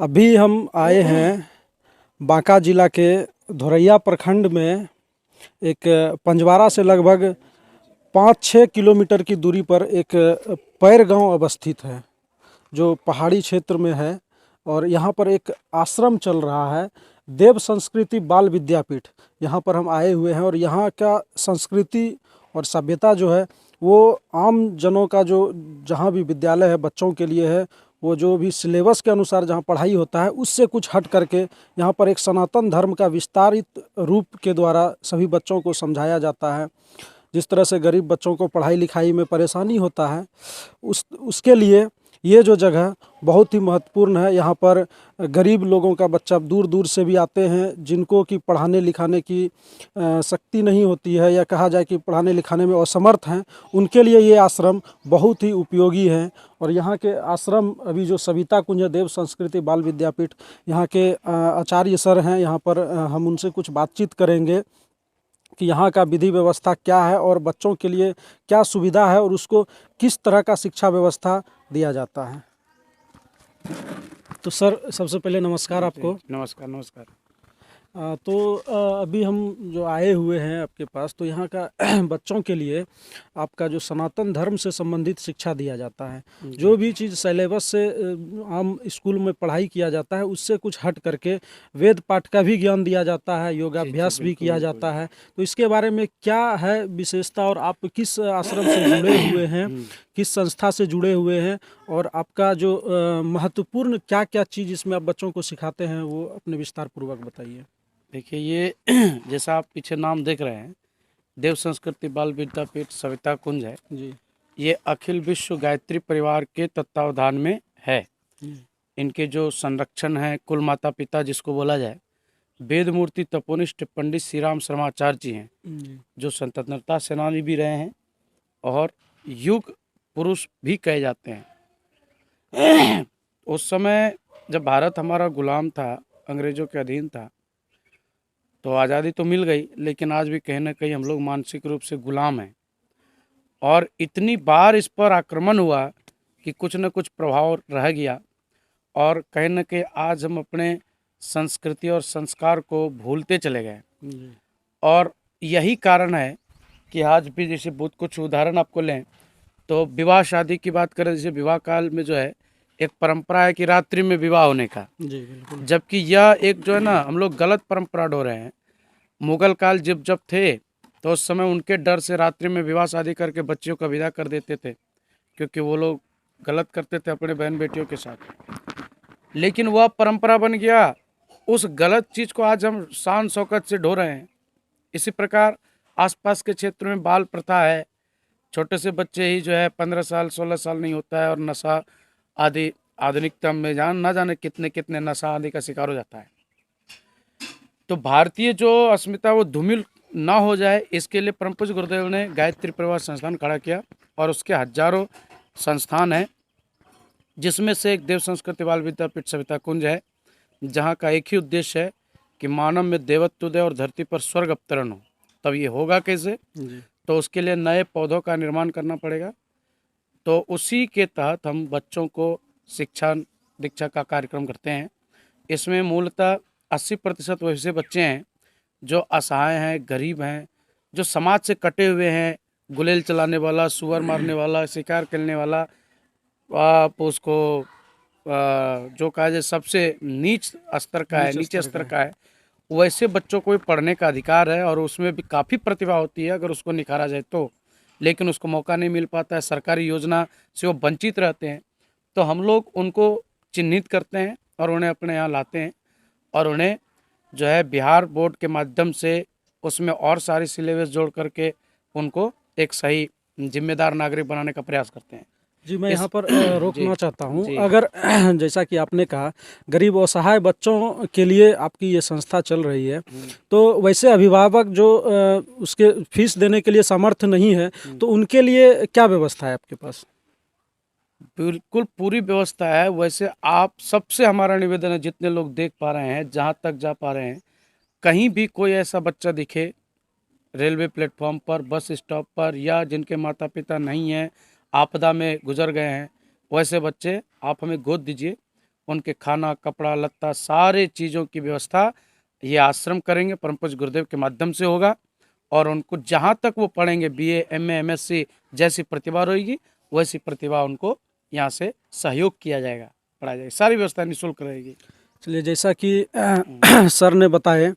अभी हम आए हैं बांका जिला के धोरैया प्रखंड में। एक पंजवारा से लगभग 5-6 किलोमीटर की दूरी पर एक पैर गांव अवस्थित है, जो पहाड़ी क्षेत्र में है। और यहाँ पर एक आश्रम चल रहा है, देव संस्कृति बाल विद्यापीठ। यहाँ पर हम आए हुए हैं और यहाँ का संस्कृति और सभ्यता जो है वो आम जनों का जो जहाँ भी विद्यालय है बच्चों के लिए है, वो जो भी सिलेबस के अनुसार जहाँ पढ़ाई होता है उससे कुछ हट करके यहाँ पर एक सनातन धर्म का विस्तारित रूप के द्वारा सभी बच्चों को समझाया जाता है। जिस तरह से गरीब बच्चों को पढ़ाई लिखाई में परेशानी होता है, उसके लिए ये जो जगह बहुत ही महत्वपूर्ण है। यहाँ पर गरीब लोगों का बच्चा दूर दूर से भी आते हैं, जिनको कि पढ़ाने लिखाने की शक्ति नहीं होती है, या कहा जाए कि पढ़ाने लिखाने में असमर्थ हैं, उनके लिए ये आश्रम बहुत ही उपयोगी है। और यहाँ के आश्रम अभी जो सविता कुंज देव संस्कृति बाल विद्यापीठ, यहाँ के आचार्य सर हैं, यहाँ पर हम उनसे कुछ बातचीत करेंगे कि यहाँ का विधि व्यवस्था क्या है और बच्चों के लिए क्या सुविधा है और उसको किस तरह का शिक्षा व्यवस्था दिया जाता है। तो सर, सबसे पहले नमस्कार आपको। नमस्कार नमस्कार। अभी हम जो आए हुए हैं आपके पास, तो यहाँ का बच्चों के लिए आपका जो सनातन धर्म से संबंधित शिक्षा दिया जाता है, जो भी चीज़ सिलेबस से आम स्कूल में पढ़ाई किया जाता है उससे कुछ हट करके वेद पाठ का भी ज्ञान दिया जाता है, योगाभ्यास भी किया जाता है। तो इसके बारे में क्या है विशेषता, और आप किस आश्रम से जुड़े हुए हैं, किस संस्था से जुड़े हुए हैं, और आपका जो महत्वपूर्ण क्या क्या चीज़ इसमें आप बच्चों को सिखाते हैं, वो अपने विस्तार पूर्वक बताइए। देखिए, ये जैसा आप पीछे नाम देख रहे हैं, देव संस्कृति बाल विद्यापीठ सविता कुंज है जी। ये अखिल विश्व गायत्री परिवार के तत्वावधान में है। इनके जो संरक्षण है, कुल माता पिता जिसको बोला जाए, वेद मूर्ति तपोनिष्ठ पंडित श्री राम शर्माचार्य जी हैं, जो स्वतंत्रता सेनानी भी रहे हैं और युग पुरुष भी कहे जाते हैं। उस समय जब भारत हमारा गुलाम था, अंग्रेजों के अधीन था, तो आज़ादी तो मिल गई, लेकिन आज भी कहीं ना कहीं हम लोग मानसिक रूप से गुलाम हैं। और इतनी बार इस पर आक्रमण हुआ कि कुछ न कुछ प्रभाव रह गया, और कहीं ना कहीं आज हम अपने संस्कृति और संस्कार को भूलते चले गए। और यही कारण है कि आज भी, जैसे बहुत कुछ उदाहरण आपको लें तो विवाह शादी की बात करें, जैसे विवाह काल में जो है एक परंपरा है कि रात्रि में विवाह होने का, जी बिल्कुल। जबकि यह एक जो है ना, हम लोग गलत परंपरा ढो रहे हैं। मुगल काल जब जब थे तो उस समय उनके डर से रात्रि में विवाह शादी करके बच्चियों का विदा कर देते थे, क्योंकि वो लोग गलत करते थे अपने बहन बेटियों के साथ। लेकिन वह परंपरा बन गया, उस गलत चीज़ को आज हम शान शौकत से ढो रहे हैं। इसी प्रकार आसपास के क्षेत्र में बाल प्रथा है, छोटे से बच्चे ही जो है 15 साल 16 साल नहीं होता है और नशा आदि आधुनिकता में ना जाने कितने कितने नशा आदि का शिकार हो जाता है। तो भारतीय जो अस्मिता वो धूमिल ना हो जाए, इसके लिए परम पूज्य गुरुदेव ने गायत्री परिवार संस्थान खड़ा किया, और उसके हजारों संस्थान हैं, जिसमें से एक देव संस्कृति बाल विद्यापीठ सविता कुंज है, जहाँ का एक ही उद्देश्य है कि मानव में देवत्व उदय और धरती पर स्वर्ग अवतरण हो। तब ये होगा कैसे? तो उसके लिए नए पौधों का निर्माण करना पड़ेगा। तो उसी के तहत हम बच्चों को शिक्षा दीक्षा का कार्यक्रम करते हैं। इसमें मूलतः 80% वैसे बच्चे हैं जो असहाय हैं, गरीब हैं, जो समाज से कटे हुए हैं, गुलेल चलाने वाला, सुअर मारने वाला, शिकार करने वाला, आप उसको जो कहा जाए सबसे नीच स्तर का है, नीचे स्तर का है, वैसे बच्चों को भी पढ़ने का अधिकार है, और उसमें भी काफ़ी प्रतिभा होती है अगर उसको निखारा जाए तो। लेकिन उसको मौका नहीं मिल पाता है, सरकारी योजना से वो वंचित रहते हैं। तो हम लोग उनको चिन्हित करते हैं और उन्हें अपने यहाँ लाते हैं, और उन्हें जो है बिहार बोर्ड के माध्यम से उसमें और सारी सिलेबस जोड़ करके उनको एक सही जिम्मेदार नागरिक बनाने का प्रयास करते हैं। जी, मैं यहाँ पर रोकना चाहता हूँ। जी। अगर जैसा कि आपने कहा गरीब और असहाय बच्चों के लिए आपकी ये संस्था चल रही है, तो वैसे अभिभावक जो उसके फीस देने के लिए समर्थ नहीं है, तो उनके लिए क्या व्यवस्था है आपके पास? बिल्कुल पूरी व्यवस्था है। वैसे आप सबसे हमारा निवेदन है, जितने लोग देख पा रहे हैं, जहाँ तक जा पा रहे हैं, कहीं भी कोई ऐसा बच्चा दिखे रेलवे प्लेटफॉर्म पर, बस स्टॉप पर, या जिनके माता पिता नहीं हैं, आपदा में गुजर गए हैं, वैसे बच्चे आप हमें गोद दीजिए, उनके खाना कपड़ा लत्ता सारे चीज़ों की व्यवस्था ये आश्रम करेंगे, परम पूज्य गुरुदेव के माध्यम से होगा। और उनको जहाँ तक वो पढ़ेंगे BA MA MSc जैसी प्रतिभा रहेगी वैसी प्रतिभा उनको यहाँ से सहयोग किया जाएगा, पढ़ाया जाएगा, सारी व्यवस्था निःशुल्क रहेगी। चलिए, जैसा कि सर ने बताया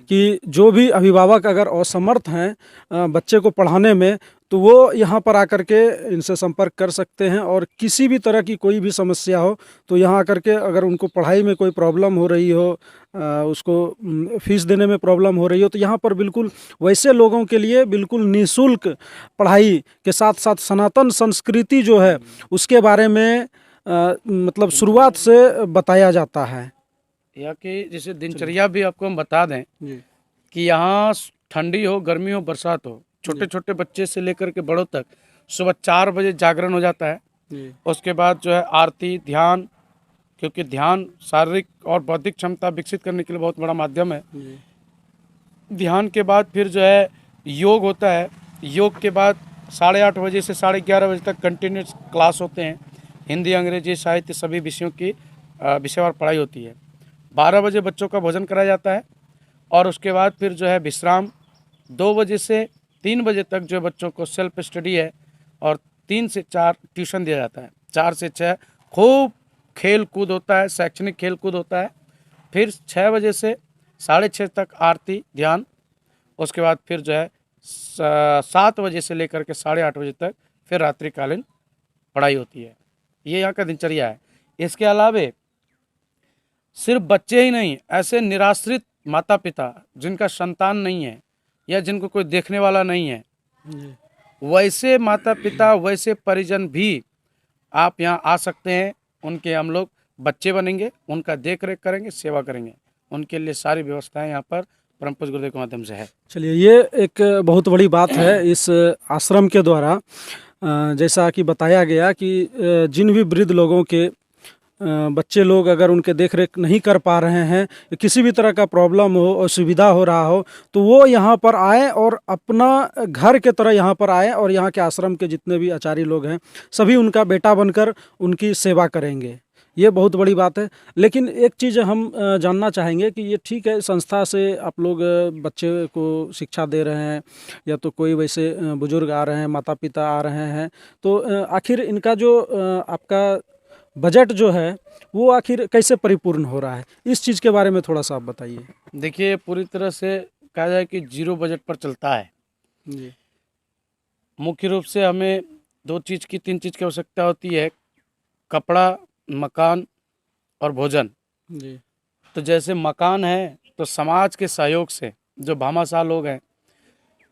कि जो भी अभिभावक अगर असमर्थ हैं बच्चे को पढ़ाने में, तो वो यहाँ पर आकर के इनसे संपर्क कर सकते हैं। और किसी भी तरह की कोई भी समस्या हो तो यहाँ आकर के, अगर उनको पढ़ाई में कोई प्रॉब्लम हो रही हो, उसको फीस देने में प्रॉब्लम हो रही हो, तो यहाँ पर बिल्कुल वैसे लोगों के लिए बिल्कुल निःशुल्क पढ़ाई के साथ साथ सनातन संस्कृति जो है उसके बारे में मतलब शुरुआत से बताया जाता है। या कि जैसे दिनचर्या भी आपको हम बता दें जी कि यहाँ ठंडी हो गर्मी हो बरसात हो, छोटे छोटे बच्चे से लेकर के बड़ों तक सुबह 4 बजे जागरण हो जाता है। जी उसके बाद जो है आरती ध्यान, क्योंकि ध्यान शारीरिक और बौद्धिक क्षमता विकसित करने के लिए बहुत बड़ा माध्यम है। जी ध्यान के बाद फिर जो है योग होता है। योग के बाद 8:30 बजे से 11:30 बजे तक कंटिन्यूस क्लास होते हैं। हिंदी अंग्रेजी साहित्य सभी विषयों की विषयवार पढ़ाई होती है। 12 बजे बच्चों का भोजन कराया जाता है और उसके बाद फिर जो है विश्राम। 2 बजे से 3 बजे तक जो बच्चों को सेल्फ स्टडी है और 3 से 4 ट्यूशन दिया जाता है। 4 से 6 खूब खेल कूद होता है, शैक्षणिक खेल कूद होता है। फिर 6 बजे से 6:30 तक आरती ध्यान। उसके बाद फिर जो है 7 बजे से लेकर के 8:30 बजे तक फिर रात्रिकालीन पढ़ाई होती है। ये यहाँ का दिनचर्या है। इसके अलावे सिर्फ बच्चे ही नहीं, ऐसे निराश्रित माता पिता जिनका संतान नहीं है या जिनको कोई देखने वाला नहीं है, वैसे माता पिता वैसे परिजन भी आप यहाँ आ सकते हैं। उनके हम लोग बच्चे बनेंगे, उनका देख रेख करेंगे, सेवा करेंगे। उनके लिए सारी व्यवस्थाएं यहाँ पर परम पूज्य गुरुदेव के माध्यम से है। चलिए, ये एक बहुत बड़ी बात है इस आश्रम के द्वारा। जैसा कि बताया गया कि जिन भी वृद्ध लोगों के बच्चे लोग अगर उनके देख रेख नहीं कर पा रहे हैं, किसी भी तरह का प्रॉब्लम हो, असुविधा हो रहा हो, तो वो यहाँ पर आए और अपना घर के तरह यहाँ पर आए और यहाँ के आश्रम के जितने भी आचार्य लोग हैं सभी उनका बेटा बनकर उनकी सेवा करेंगे। ये बहुत बड़ी बात है। लेकिन एक चीज़ हम जानना चाहेंगे कि ये ठीक है, संस्था से आप लोग बच्चे को शिक्षा दे रहे हैं या तो कोई वैसे बुजुर्ग आ रहे हैं, माता पिता आ रहे हैं, तो आखिर इनका जो आपका बजट जो है वो आखिर कैसे परिपूर्ण हो रहा है, इस चीज़ के बारे में थोड़ा सा आप बताइए। देखिए, पूरी तरह से कहा जाए कि 0 बजट पर चलता है। जी मुख्य रूप से हमें 2 चीज़ की 3 चीज़ की आवश्यकता होती है, कपड़ा, मकान और भोजन। जी तो जैसे मकान है तो समाज के सहयोग से जो भामाशाह लोग हैं,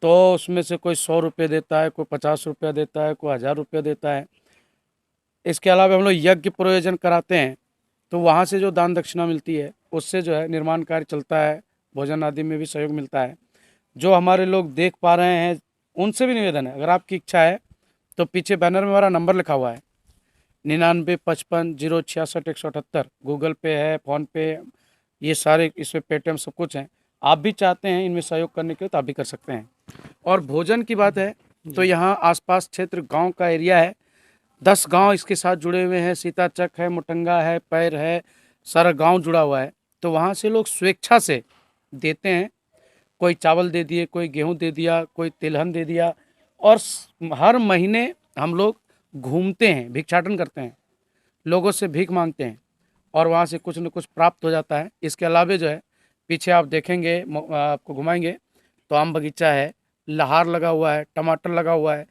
तो उसमें से कोई 100 रुपये देता है, कोई 50 रुपया देता है, कोई 1000 रुपया देता है। इसके अलावा हम लोग यज्ञ प्रयोजन कराते हैं, तो वहाँ से जो दान दक्षिणा मिलती है उससे जो है निर्माण कार्य चलता है, भोजन आदि में भी सहयोग मिलता है। जो हमारे लोग देख पा रहे हैं उनसे भी निवेदन है, अगर आपकी इच्छा है तो पीछे बैनर में हमारा नंबर लिखा हुआ है 9955 066 178। गूगल पे है, फ़ोन पे, ये सारे इसमें पेटीएम सब कुछ हैं। आप भी चाहते हैं इनमें सहयोग करने के लिए तो आप भी कर सकते हैं। और भोजन की बात है तो यहाँ आसपास क्षेत्र गांव का एरिया है, 10 गांव इसके साथ जुड़े हुए हैं। सीताचक है, मुटंगा है, पैर है, सारा गांव जुड़ा हुआ है। तो वहाँ से लोग स्वेच्छा से देते हैं, कोई चावल दे दिए, कोई गेहूं दे दिया, कोई तिलहन दे दिया। और हर महीने हम लोग घूमते हैं, भिक्षाटन करते हैं, लोगों से भीख मांगते हैं और वहाँ से कुछ न कुछ प्राप्त हो जाता है। इसके अलावा जो है पीछे आप देखेंगे, आपको घुमाएंगे तो आम बगीचा है, लहार लगा हुआ है, टमाटर लगा हुआ है,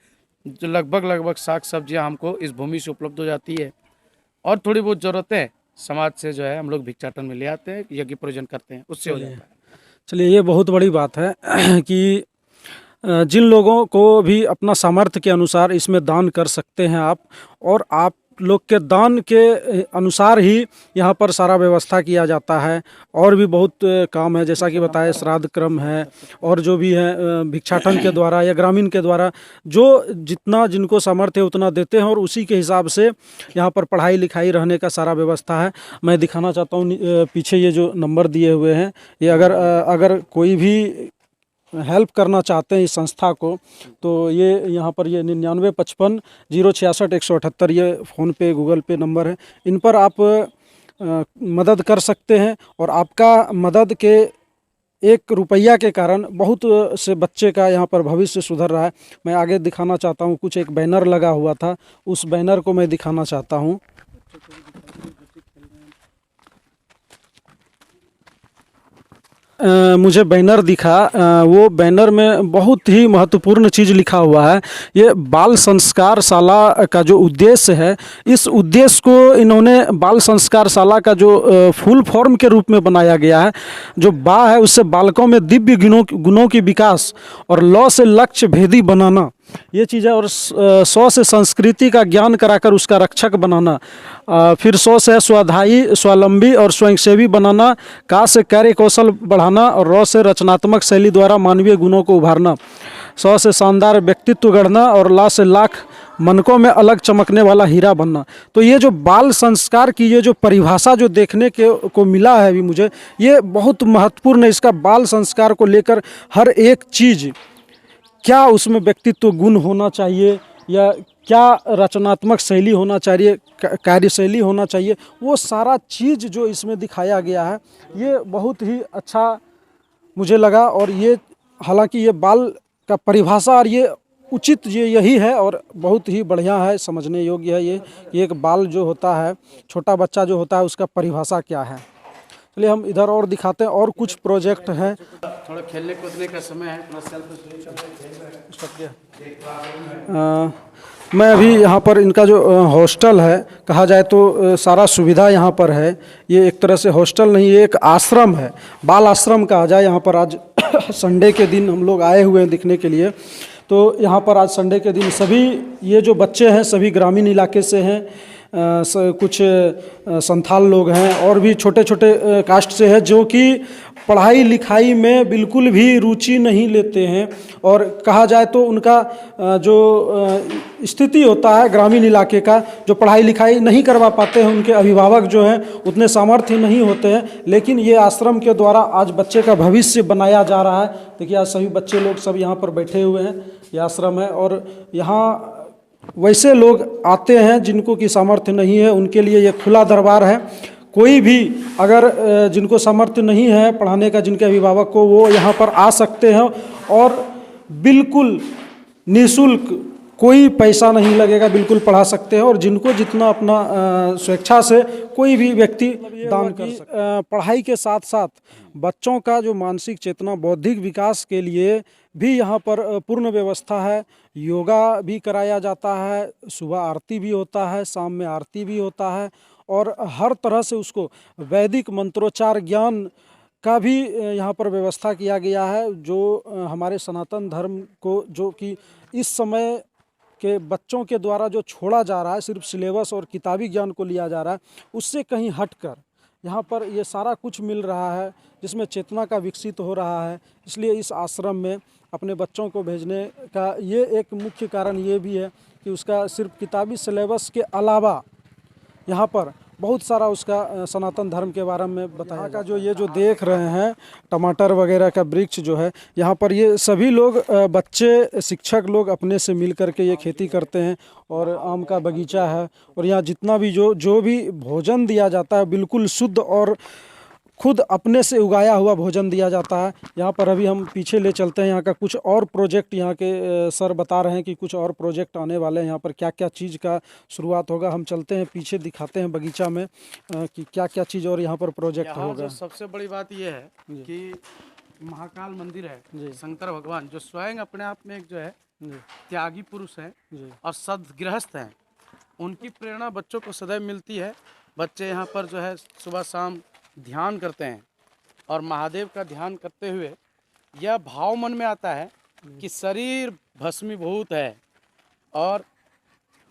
जो लगभग साग सब्जियाँ हमको इस भूमि से उपलब्ध हो जाती है। और थोड़ी बहुत ज़रूरतें समाज से जो है हम लोग भिक्षाटन में ले आते हैं, यज्ञ प्रयोजन करते हैं, उससे हो जाता है। चलिए, ये बहुत बड़ी बात है कि जिन लोगों को भी अपना सामर्थ्य के अनुसार इसमें दान कर सकते हैं आप, और आप लोग के दान के अनुसार ही यहाँ पर सारा व्यवस्था किया जाता है। और भी बहुत काम है, जैसा कि बताया श्राद्ध क्रम है, और जो भी है भिक्षाटन के द्वारा या ग्रामीण के द्वारा जो जितना जिनको सामर्थ्य है उतना देते हैं, और उसी के हिसाब से यहाँ पर पढ़ाई लिखाई रहने का सारा व्यवस्था है। मैं दिखाना चाहता हूँ पीछे ये जो नंबर दिए हुए हैं, ये अगर कोई भी हेल्प करना चाहते हैं इस संस्था को, तो ये यहाँ पर ये 9955 066 178 ये फ़ोन पे गूगल पे नंबर है। इन पर आप मदद कर सकते हैं। और आपका मदद के 1 रुपया के कारण बहुत से बच्चे का यहाँ पर भविष्य सुधर रहा है। मैं आगे दिखाना चाहता हूँ, कुछ एक बैनर लगा हुआ था, उस बैनर को मैं दिखाना चाहता हूँ। मुझे बैनर दिखा, वो बैनर में बहुत ही महत्वपूर्ण चीज़ लिखा हुआ है। ये बाल संस्कार शाला का जो उद्देश्य है, इस उद्देश्य को इन्होंने बाल संस्कार शाला का जो फुल फॉर्म के रूप में बनाया गया है। जो बा है उससे बालकों में दिव्य गुणों की विकास और लौ से लक्ष्य भेदी बनाना, ये चीज़ है। और 100 से संस्कृति का ज्ञान कराकर उसका रक्षक बनाना। फिर 100 से स्वाध्यायी, स्वावलंबी और स्वयंसेवी बनाना। का से कार्य कौशल बढ़ाना और रौ से रचनात्मक शैली द्वारा मानवीय गुणों को उभारना। 100 से शानदार व्यक्तित्व गढ़ना और ला से लाख मनकों में अलग चमकने वाला हीरा बनना। तो ये जो बाल संस्कार की ये जो परिभाषा जो देखने को मिला है अभी मुझे, ये बहुत महत्वपूर्ण है। इसका बाल संस्कार को लेकर हर एक चीज़, क्या उसमें व्यक्तित्व गुण होना चाहिए या क्या रचनात्मक शैली होना चाहिए, कार्यशैली होना चाहिए, वो सारा चीज़ जो इसमें दिखाया गया है, ये बहुत ही अच्छा मुझे लगा। और ये हालांकि ये बाल का परिभाषा और ये उचित ये यही है और बहुत ही बढ़िया है, समझने योग्य है। ये एक बाल जो होता है, छोटा बच्चा जो होता है, उसका परिभाषा क्या है। चलिए हम इधर और दिखाते हैं, और कुछ प्रोजेक्ट हैं। थोड़ा खेलने कूदने का समय है, थोड़ा सेल्फ। मैं अभी यहाँ पर इनका जो हॉस्टल है, कहा जाए तो सारा सुविधा यहाँ पर है। ये एक तरह से हॉस्टल नहीं, ये एक आश्रम है, बाल आश्रम कहा जाए। यहाँ पर आज संडे के दिन हम लोग आए हुए हैं दिखने के लिए। तो यहाँ पर आज संडे के दिन सभी ये जो बच्चे हैं सभी ग्रामीण इलाके से हैं, कुछ संथाल लोग हैं और भी छोटे छोटे कास्ट से है, जो कि पढ़ाई लिखाई में बिल्कुल भी रुचि नहीं लेते हैं। और कहा जाए तो उनका जो स्थिति होता है ग्रामीण इलाके का, जो पढ़ाई लिखाई नहीं करवा पाते हैं, उनके अभिभावक जो हैं उतने सामर्थ्य नहीं होते हैं। लेकिन ये आश्रम के द्वारा आज बच्चे का भविष्य बनाया जा रहा है। देखिए आज सभी बच्चे लोग सब यहाँ पर बैठे हुए हैं, ये आश्रम है। और यहाँ वैसे लोग आते हैं जिनको की सामर्थ्य नहीं है, उनके लिए ये खुला दरबार है। कोई भी अगर जिनको सामर्थ्य नहीं है पढ़ाने का, जिनके अभिभावक को, वो यहाँ पर आ सकते हैं और बिल्कुल निःशुल्क, कोई पैसा नहीं लगेगा, बिल्कुल पढ़ा सकते हैं। और जिनको जितना अपना स्वेच्छा से कोई भी व्यक्ति दान कर सकते हैं। पढ़ाई के साथ साथ बच्चों का जो मानसिक चेतना, बौद्धिक विकास के लिए भी यहाँ पर पूर्ण व्यवस्था है। योगा भी कराया जाता है, सुबह आरती भी होता है, शाम में आरती भी होता है। और हर तरह से उसको वैदिक मंत्रोच्चार ज्ञान का भी यहाँ पर व्यवस्था किया गया है, जो हमारे सनातन धर्म को, जो कि इस समय के बच्चों के द्वारा जो छोड़ा जा रहा है, सिर्फ सिलेबस और किताबी ज्ञान को लिया जा रहा है, उससे कहीं हटकर यहाँ पर ये सारा कुछ मिल रहा है, जिसमें चेतना का विकसित हो रहा है। इसलिए इस आश्रम में अपने बच्चों को भेजने का ये एक मुख्य कारण ये भी है कि उसका सिर्फ किताबी सिलेबस के अलावा यहाँ पर बहुत सारा उसका सनातन धर्म के बारे में बताया। का जो ये जो देख रहे हैं टमाटर वगैरह का वृक्ष जो है, यहाँ पर ये सभी लोग बच्चे, शिक्षक लोग अपने से मिल कर के ये खेती करते हैं। और आम का बगीचा है और यहाँ जितना भी जो भी भोजन दिया जाता है बिल्कुल शुद्ध और खुद अपने से उगाया हुआ भोजन दिया जाता है। यहाँ पर अभी हम पीछे ले चलते हैं, यहाँ का कुछ और प्रोजेक्ट यहाँ के सर बता रहे हैं कि कुछ और प्रोजेक्ट आने वाले हैं। यहाँ पर क्या क्या चीज़ का शुरुआत होगा, हम चलते हैं पीछे, दिखाते हैं बगीचा में कि क्या क्या चीज़ और यहाँ पर प्रोजेक्ट होगा। सबसे बड़ी बात यह है कि महाकाल मंदिर है, शंकर भगवान जो स्वयं अपने आप में एक जो है त्यागी पुरुष हैं और सद्गृहस्थ हैं, उनकी प्रेरणा बच्चों को सदैव मिलती है। बच्चे यहाँ पर जो है सुबह शाम ध्यान करते हैं और महादेव का ध्यान करते हुए यह भाव मन में आता है कि शरीर भस्मीभूत है और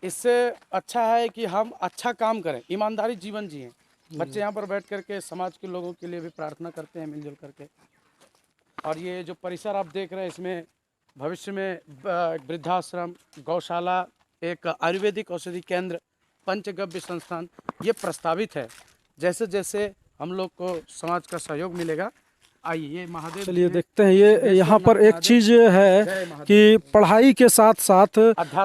इससे अच्छा है कि हम अच्छा काम करें, ईमानदारी जीवन जिएं। बच्चे यहाँ पर बैठ करके समाज के लोगों के लिए भी प्रार्थना करते हैं मिलजुल करके। और ये जो परिसर आप देख रहे हैं, इसमें भविष्य में वृद्धाश्रम, गौशाला, एक आयुर्वेदिक औषधि केंद्र, पंचगव्य संस्थान ये प्रस्तावित है। जैसे जैसे हम लोग को समाज का सहयोग मिलेगा। आइए महादेव, चलिए देखते हैं। ये यहाँ पर एक चीज़ है कि पढ़ाई के साथ साथ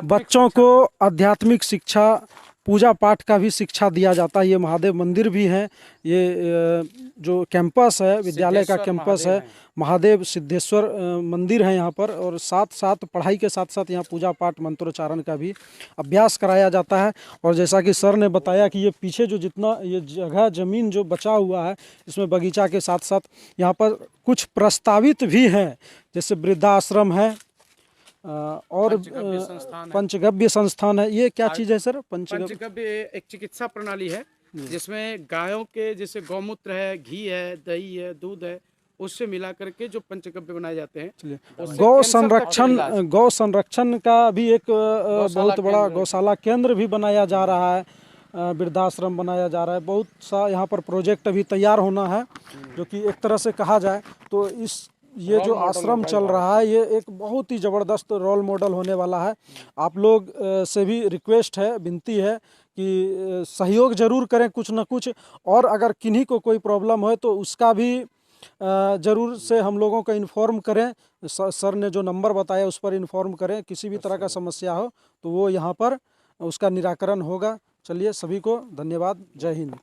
बच्चों को आध्यात्मिक शिक्षा पूजा पाठ का भी शिक्षा दिया जाता है। ये महादेव मंदिर भी है, ये जो कैंपस है, विद्यालय का सिद्धेश्वर कैंपस महादेव है, हैं। महादेव सिद्धेश्वर मंदिर है यहाँ पर। और साथ साथ पढ़ाई के साथ साथ यहाँ पूजा पाठ मंत्रोच्चारण का भी अभ्यास कराया जाता है। और जैसा कि सर ने बताया कि ये पीछे जो जितना ये जगह ज़मीन जो बचा हुआ है, इसमें बगीचा के साथ साथ यहाँ पर कुछ प्रस्तावित भी हैं, जैसे वृद्धाश्रम है और पंचगव्य संस्थान है। पंचगव्य संस्थान है। ये क्या चीज़ है सर? पंचगव्य पंचगव्य एक चिकित्सा प्रणाली है जिसमें गायों के जैसे गौमूत्र है, घी है, दही है, दूध है, उससे मिला करके जो पंचगव्य बनाए जाते हैं। उससे गौ कैंसर का संरक्षण, इलाज। गौ संरक्षण का भी एक बहुत बड़ा केंद्र। गौशाला केंद्र भी बनाया जा रहा है, वृद्धाश्रम बनाया जा रहा है। बहुत सा यहाँ पर प्रोजेक्ट अभी तैयार होना है, जो कि एक तरह से कहा जाए तो ये जो आश्रम चल रहा है, ये एक बहुत ही ज़बरदस्त रोल मॉडल होने वाला है। आप लोग से भी रिक्वेस्ट है, विनती है कि सहयोग जरूर करें कुछ ना कुछ। और अगर किन्हीं को कोई प्रॉब्लम है तो उसका भी ज़रूर से हम लोगों को इन्फॉर्म करें। सर ने जो नंबर बताया उस पर इन्फॉर्म करें। किसी भी तरह का समस्या हो तो वो यहाँ पर उसका निराकरण होगा। चलिए, सभी को धन्यवाद। जय हिंद।